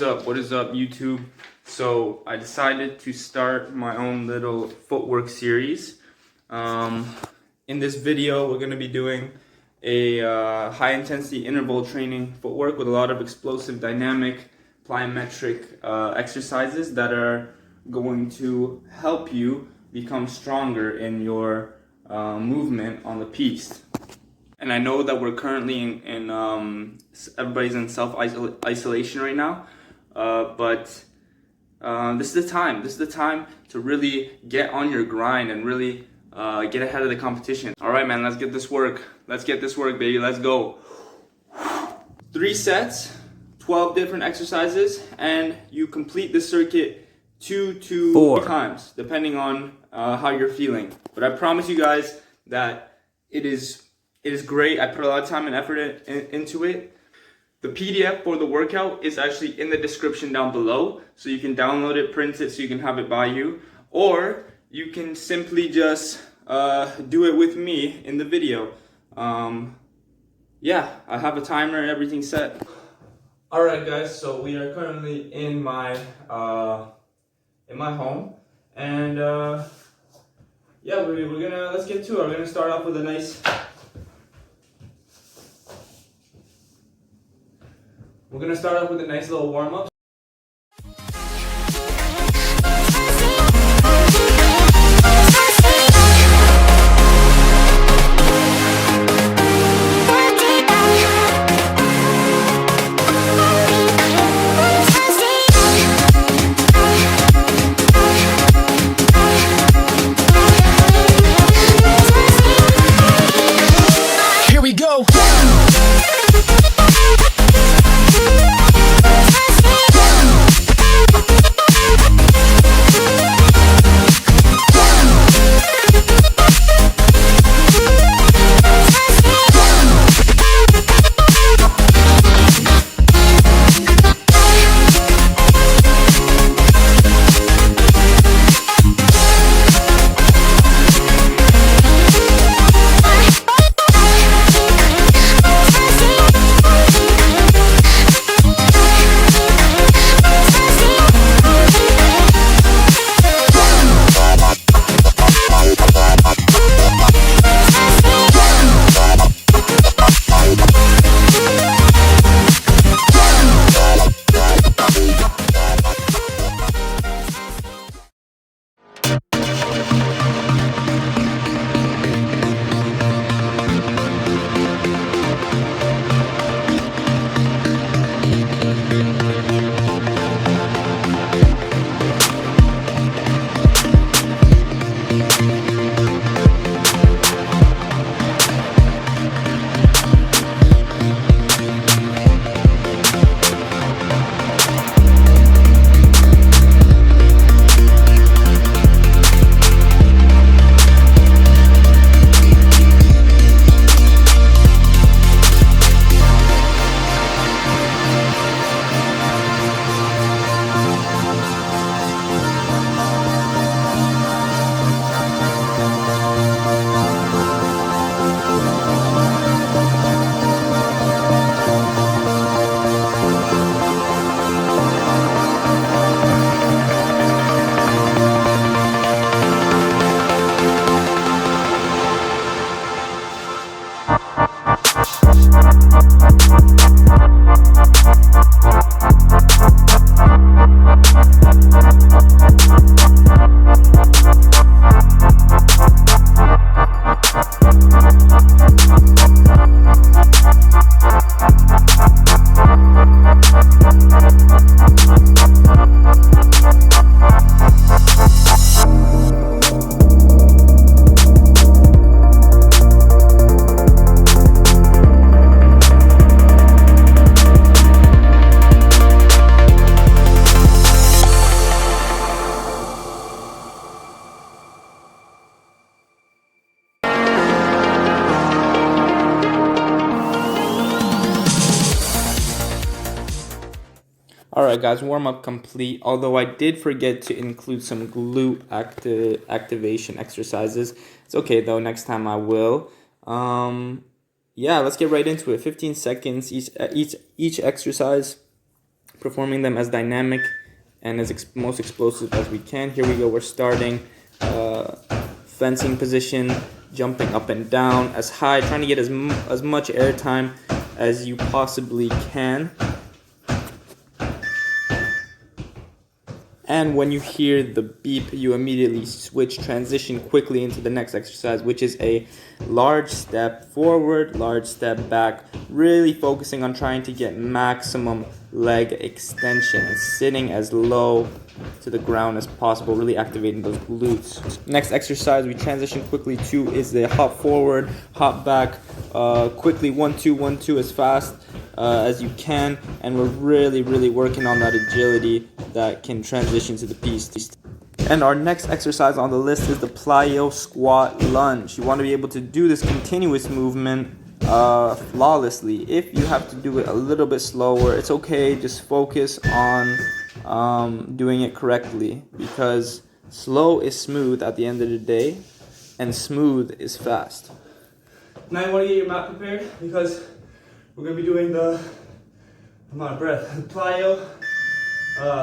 up? What is up, YouTube? So I decided to start my own little footwork series. In this video, we're going to be doing a high intensity interval training footwork with a lot of explosive, dynamic, plyometric exercises that are going to help you become stronger in your movement on the piste. And I know that we're currently in everybody's in self-isolation right now, but this is the time. This is the time to really get on your grind and really get ahead of the competition. All right, man, let's get this work. Let's get this work, baby. Let's go. 3 sets, 12 different exercises, and you complete the circuit 2 to 4 times, depending on how you're feeling. But I promise you guys that it is great. I put a lot of time and effort into it. The PDF for the workout is actually in the description down below, so you can download it, print it, so you can have it by you, or you can simply just do it with me in the video. Yeah, I have a timer and everything set. All right, guys. So we are currently in my home, and yeah, let's get to it. We're gonna start off with a nice. We're gonna start off with a nice little warm up. Here we go. Alright guys, warm-up complete, although I did forget to include some glute activation exercises. It's okay though, next time I will. Yeah, let's get right into it. 15 seconds each exercise. performing them as dynamic and as most explosive as we can. Here we go, we're starting fencing position, jumping up and down as high, trying to get as much air time as you possibly can. And when you hear the beep, you immediately transition quickly into the next exercise, which is a large step forward, large step back, really focusing on trying to get maximum leg extension and sitting as low to the ground as possible, really activating those glutes. Next exercise we transition quickly to is the hop forward, hop back, quickly 1-2, 1-2 as fast as you can, and we're really working on that agility that can transition to the piece. And our next exercise on the list is the plyo squat lunge. You want to be able to do this continuous movement flawlessly. If you have to do it a little bit slower, it's okay. Just focus on doing it correctly, because slow is smooth at the end of the day, and smooth is fast. Now you want to get your mat prepared, because we're going to be doing I'm out of breath, plyo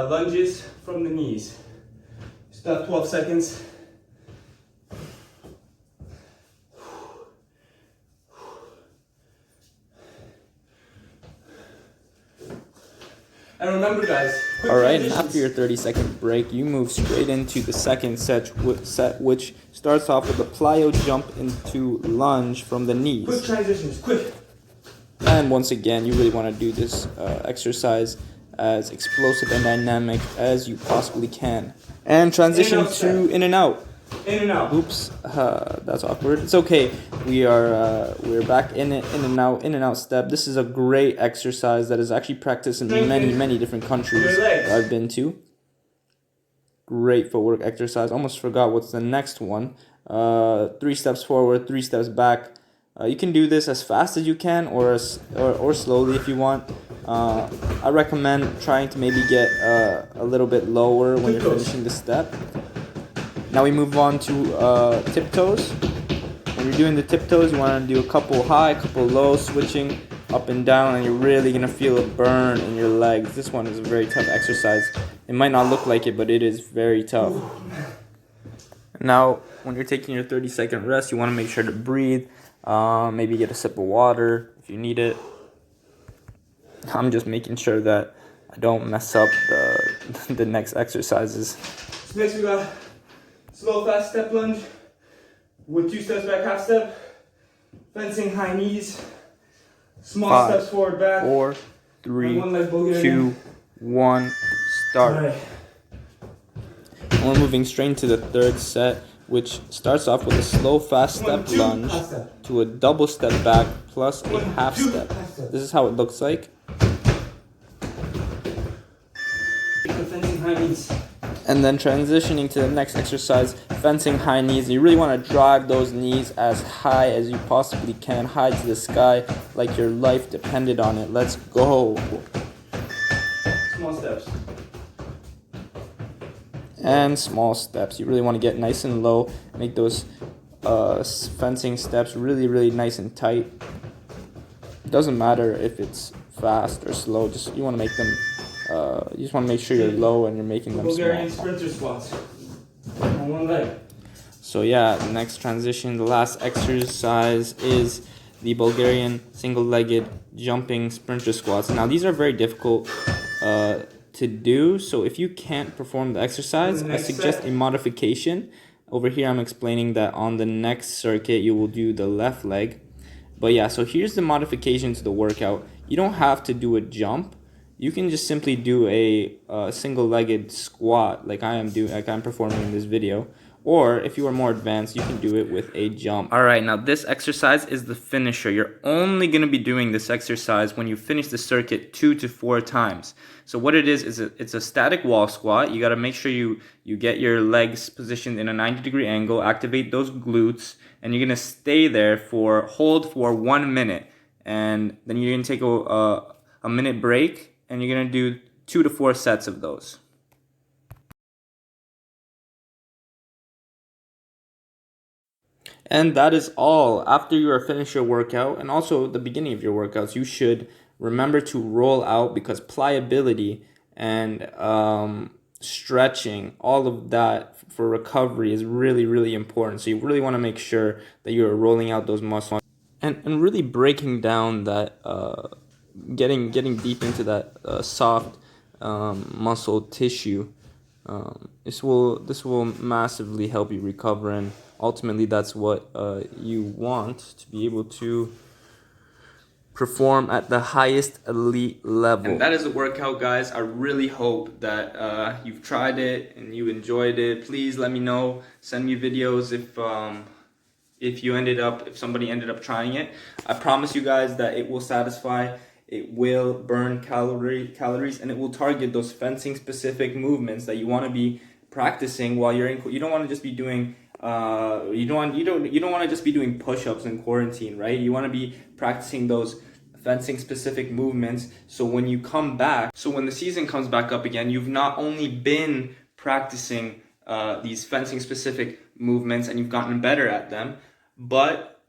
lunges from the knees. Just about 12 seconds. And remember, guys, alright, and after your 30-second break, you move straight into the second set, which starts off with a plyo jump into lunge from the knees. Quick transitions, quick. And once again, you really want to do this exercise as explosive and dynamic as you possibly can. And transition to in and out. In and out. Oops, that's awkward. It's okay. We're back in and out step. This is a great exercise that is actually practiced in many different countries that I've been to. Great footwork exercise. Almost forgot what's the next one. 3 steps forward, 3 steps back. You can do this as fast as you can, or slowly if you want. I recommend trying to maybe get a little bit lower when you're finishing the step. Now we move on to tiptoes. When you're doing the tiptoes, you want to do a couple high, a couple low, switching up and down, and you're really going to feel a burn in your legs. This one is a very tough exercise. It might not look like it, but it is very tough. Now, when you're taking your 30-second rest, you want to make sure to breathe. Maybe get a sip of water if you need it. I'm just making sure that I don't mess up the next exercises. So next we got slow fast step lunge with 2 steps back, half step, fencing high knees, small 5, steps forward, back, 4, 3, 2, 1, start. Right. And we're moving straight into the third set, which starts off with a slow fast step lunge to a double step back plus a half step. This is how it looks like. And then transitioning to the next exercise, fencing high knees. You really want to drive those knees as high as you possibly can, high to the sky, like your life depended on it. Let's go. Small steps. And small steps. You really want to get nice and low, make those fencing steps really nice and tight. It doesn't matter if it's fast or slow, you want to make them you just want to make sure you're low and you're making them Bulgarian small. Sprinter squats on one leg. So yeah, the next transition, the last exercise is the Bulgarian single-legged jumping sprinter squats. Now these are very difficult to do, so if you can't perform the exercise, I suggest a modification. Over here I'm explaining that on the next circuit you will do the left leg. But yeah, so here's the modification to the workout. You don't have to do a jump. You can just simply do a single-legged squat like I'm performing in this video. Or if you are more advanced, you can do it with a jump. Alright, now this exercise is the finisher. You're only going to be doing this exercise when you finish the circuit 2 to 4 times. So what it is it's a static wall squat. You got to make sure you get your legs positioned in a 90-degree angle, activate those glutes, and you're going to stay there hold for 1 minute. And then you're going to take a minute break. And you're going to do 2 to 4 sets of those. And that is all. After you are finished your workout, and also at the beginning of your workouts, you should remember to roll out, because pliability and stretching, all of that for recovery is really, really important. So you really want to make sure that you're rolling out those muscles and really breaking down that, getting deep into that soft muscle tissue. This will massively help you recover, and ultimately that's what you want, to be able to perform at the highest elite level. And that is a workout, guys. I really hope that you've tried it and you enjoyed it. Please let me know. Send me videos if somebody ended up trying it. I promise you guys that it will satisfy. It will burn calories, and it will target those fencing specific movements that you want to be practicing while you're in. You don't want to just be doing you don't want to just be doing push-ups in quarantine, right? You want to be practicing those fencing specific movements, so when you come back, so when the season comes back up again, you've not only been practicing these fencing specific movements and you've gotten better at them, but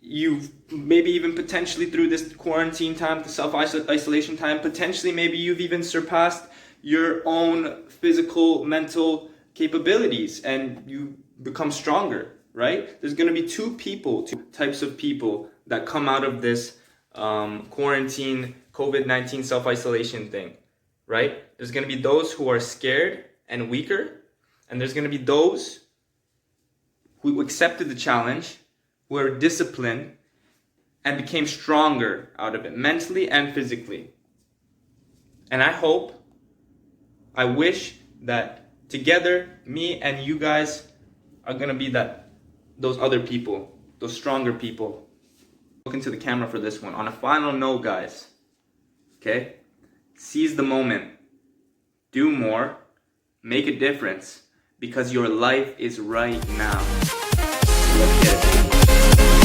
you've maybe even potentially through this quarantine time, the self-isolation time, potentially maybe you've even surpassed your own physical, mental capabilities, and you become stronger, right? There's going to be two types of people that come out of this quarantine, COVID-19 self-isolation thing, right? There's going to be those who are scared and weaker, and there's going to be those who accepted the challenge, who are disciplined, and became stronger out of it, mentally and physically. And I wish that together, me and you guys are gonna be those other people, those stronger people. Look into the camera for this one. On a final note, guys, okay? Seize the moment. Do more. Make a difference, because your life is right now. Let's get it.